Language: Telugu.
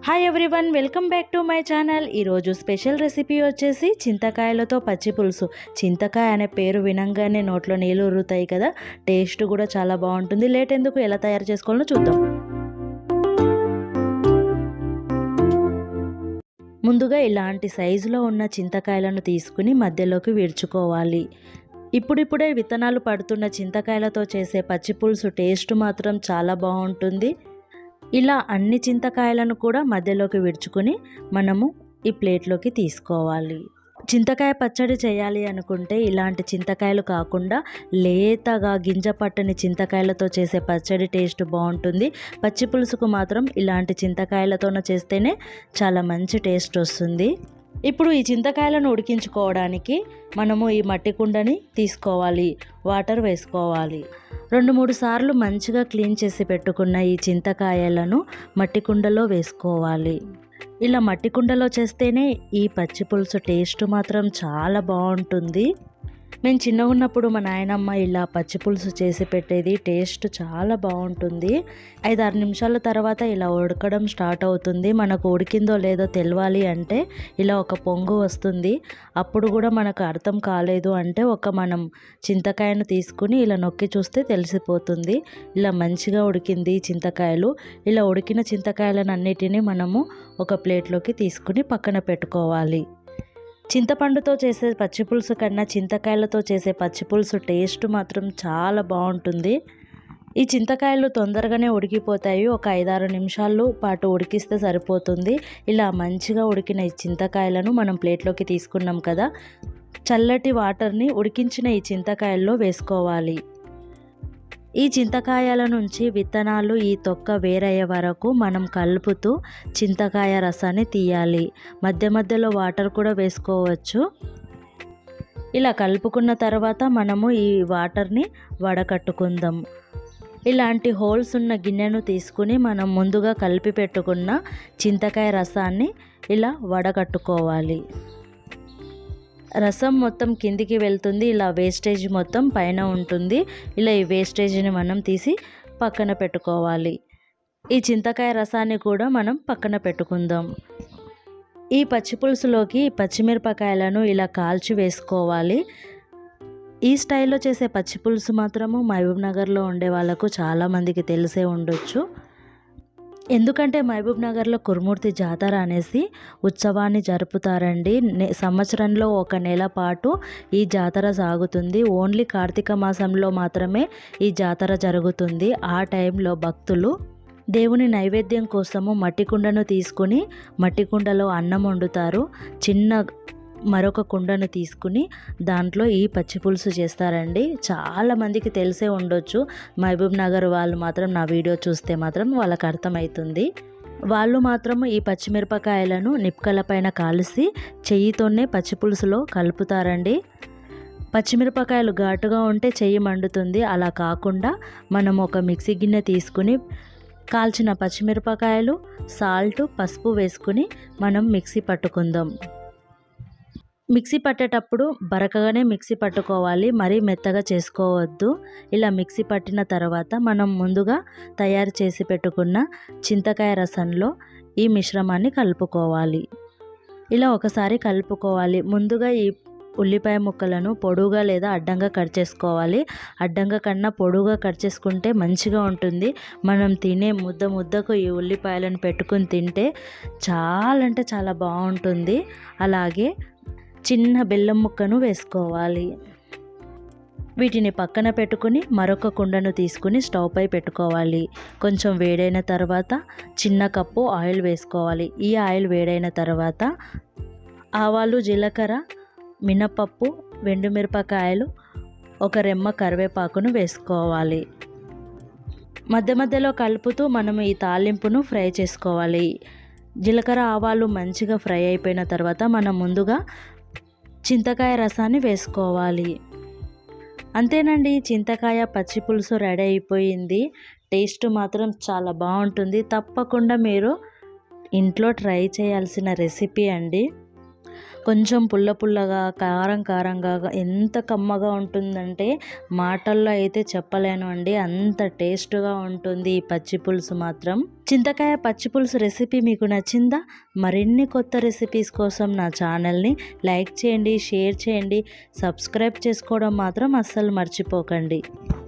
Hi everyone, welcome back to my channel. ఈరోజు స్పెషల్ రెసిపీ వచ్చేసి చింతకాయలతో పచ్చి పులుసు. చింతకాయ అనే పేరు వినంగానే నోట్లో నీళ్ళు ఊరుతాయి కదా. టేస్ట్ కూడా చాలా బాగుంటుంది. లేట్ ఎందుకు, ఎలా తయారు చేసుకోవాలో చూద్దాం. ముందుగా ఇలాంటి సైజులో ఉన్న చింతకాయలను తీసుకుని మధ్యలోకి విరుచుకోవాలి. ఇప్పుడిప్పుడే విత్తనాలు పడుతున్న చింతకాయలతో చేసే పచ్చి పులుసు టేస్ట్ మాత్రం చాలా బాగుంటుంది. ఇలా అన్ని చింతకాయలను కూడా మధ్యలోకి విడుచుకొని మనము ఈ ప్లేట్లోకి తీసుకోవాలి. చింతకాయ పచ్చడి చేయాలి అనుకుంటే ఇలాంటి చింతకాయలు కాకుండా లేతగా గింజ పట్టని చింతకాయలతో చేసే పచ్చడి టేస్ట్ బాగుంటుంది. పచ్చి పులుసుకు మాత్రం ఇలాంటి చింతకాయలతోనే చేస్తేనే చాలా మంచి టేస్ట్ వస్తుంది. ఇప్పుడు ఈ చింతకాయలను ఉడికించుకోవడానికి మనము ఈ మట్టి కుండని తీసుకోవాలి. వాటర్ వేసుకోవాలి. 2-3 సార్లు మంచిగా క్లీన్ చేసి పెట్టుకున్న ఈ చింతకాయలను మట్టి కుండలో వేసుకోవాలి. ఇలా మట్టి కుండలో చేస్తేనే ఈ పచ్చి పులుసు టేస్ట్ మాత్రం చాలా బాగుంటుంది. మేము చిన్నగా ఉన్నప్పుడు మా నాయనమ్మ ఇలా పచ్చి పులుసు చేసి పెట్టేది. టేస్ట్ చాలా బాగుంటుంది. 5-6 నిమిషాల తర్వాత ఇలా ఉడకడం స్టార్ట్ అవుతుంది. మనకు ఉడికిందో లేదో తెలవాలి అంటే ఇలా ఒక పొంగు వస్తుంది. అప్పుడు కూడా మనకు అర్థం కాలేదు అంటే మనం చింతకాయను తీసుకుని ఇలా నొక్కి చూస్తే తెలిసిపోతుంది. ఇలా మంచిగా ఉడికింది చింతకాయలు. ఇలా ఉడికిన చింతకాయలను అన్నిటినీ మనము ఒక ప్లేట్లోకి తీసుకుని పక్కన పెట్టుకోవాలి. చింతపండుతో చేసే పచ్చి పులుసు కన్నా చింతకాయలతో చేసే పచ్చి పులుసు టేస్ట్ మాత్రం చాలా బాగుంటుంది. ఈ చింతకాయలు తొందరగానే ఉడికిపోతాయి. ఒక 5-6 నిమిషాలు పాటు ఉడికిస్తే సరిపోతుంది. ఇలా మంచిగా ఉడికిన ఈ చింతకాయలను మనం ప్లేట్లోకి తీసుకున్నాం కదా. చల్లటి వాటర్ని ఉడికించిన ఈ చింతకాయల్లో వేసుకోవాలి. ఈ చింతకాయల నుంచి విత్తనాలు, ఈ తొక్క వేరయ్యే వరకు మనం కలుపుతూ చింతకాయ రసాన్ని తీయాలి. మధ్య మధ్యలో వాటర్ కూడా వేసుకోవచ్చు. ఇలా కలుపుకున్న తర్వాత మనము ఈ వాటర్ని వడకట్టుకుందాం. ఇలాంటి హోల్స్ ఉన్న గిన్నెను తీసుకుని మనం ముందుగా కలిపి పెట్టుకున్న చింతకాయ రసాన్ని ఇలా వడకట్టుకోవాలి. రసం మొత్తం కిందికి వెళ్తుంది. ఇలా వేస్టేజ్ మొత్తం పైన ఉంటుంది. ఇలా ఈ వేస్టేజ్ని మనం తీసి పక్కన పెట్టుకోవాలి. ఈ చింతకాయ రసాన్ని కూడా మనం పక్కన పెట్టుకుందాం. ఈ పచ్చి పులుసులోకి పచ్చిమిరపకాయలను ఇలా కాల్చి వేసుకోవాలి. ఈ స్టైల్లో చేసే పచ్చి పులుసు మాత్రము మహబూబ్ నగర్లో ఉండే వాళ్ళకు చాలామందికి తెలిసే ఉండొచ్చు. ఎందుకంటే మహబూబ్ నగర్లో కురుమూర్తి జాతర అనేసి ఉత్సవాన్ని జరుపుతారండి. సంవత్సరంలో 1 నెల పాటు ఈ జాతర సాగుతుంది. ఓన్లీ కార్తీక మాసంలో మాత్రమే ఈ జాతర జరుగుతుంది. ఆ టైంలో భక్తులు దేవుని నైవేద్యం కోసము మట్టి కుండను తీసుకుని మట్టి కుండలో అన్నం వండుతారు. మరొక కుండను తీసుకుని దాంట్లో ఈ పచ్చి పులుసు చేస్తారండి. చాలామందికి తెలిసే ఉండొచ్చు. మహబూబ్ నగర్ వాళ్ళు మాత్రం నా వీడియో చూస్తే మాత్రం వాళ్ళకి అర్థమవుతుంది. వాళ్ళు మాత్రం ఈ పచ్చిమిరపకాయలను నిప్పుకల పైన కాల్చి చెయ్యితోనే పచ్చి పులుసులో కలుపుతారండి. పచ్చిమిరపకాయలు ఘాటుగా ఉంటే చెయ్యి మండుతుంది. అలా కాకుండా మనం ఒక మిక్సీ గిన్నె తీసుకుని కాల్చిన పచ్చిమిరపకాయలు, సాల్ట్, పసుపు వేసుకుని మనం మిక్సీ పట్టుకుందాం. మిక్సీ పట్టేటప్పుడు బరకగానే మిక్సీ పట్టుకోవాలి. మరీ మెత్తగా చేసుకోవద్దు. ఇలా మిక్సీ పట్టిన తర్వాత మనం ముందుగా తయారు చేసి పెట్టుకున్న చింతకాయ రసంలో ఈ మిశ్రమాన్ని కలుపుకోవాలి. ఇలా ఒకసారి కలుపుకోవాలి. ముందుగా ఈ ఉల్లిపాయ ముక్కలను పొడుగా లేదా అడ్డంగా కట్ చేసుకోవాలి. అడ్డంగా కన్నా పొడుగా కట్ చేసుకుంటే మంచిగా ఉంటుంది. మనం తినే ముద్దకు ఈ ఉల్లిపాయలను పెట్టుకుని తింటే చాలా అంటే చాలా బాగుంటుంది. అలాగే చిన్న బెల్లం ముక్కను వేసుకోవాలి. వీటిని పక్కన పెట్టుకుని మరొక కుండను తీసుకుని స్టవ్ పై పెట్టుకోవాలి. కొంచెం వేడైన తర్వాత చిన్న కప్పు ఆయిల్ వేసుకోవాలి. ఈ ఆయిల్ వేడైన తర్వాత ఆవాలు, జీలకర్ర, మినపప్పు, ఎండుమిరపకాయలు, ఒక రెమ్మ కరివేపాకును వేసుకోవాలి. మధ్య మధ్యలో కలుపుతూ మనం ఈ తాలింపును ఫ్రై చేసుకోవాలి. జీలకర్ర, ఆవాలు మంచిగా ఫ్రై అయిపోయిన తర్వాత మనం ముందుగా చింతకాయ రసాన్ని వేసుకోవాలి. అంతేనండి, చింతకాయ పచ్చి పులుసు రెడీ అయిపోయింది. టేస్ట్ మాత్రం చాలా బాగుంటుంది. తప్పకుండా మీరు ఇంట్లో ట్రై చేయాల్సిన రెసిపీ అండి. కొంచెం పుల్ల పుల్లగా, కారం కారంగా ఎంత కమ్మగా ఉంటుందంటే మాటల్లో అయితే చెప్పలేను అండి. అంత టేస్ట్గా ఉంటుంది ఈ పచ్చి పులుసు మాత్రం. చింతకాయ పచ్చి పులుసు రెసిపీ మీకు నచ్చిందా? మరిన్ని కొత్త రెసిపీస్ కోసం నా ఛానల్ని లైక్ చేయండి, షేర్ చేయండి, సబ్స్క్రైబ్ చేసుకోవడం మాత్రం అస్సలు మర్చిపోకండి.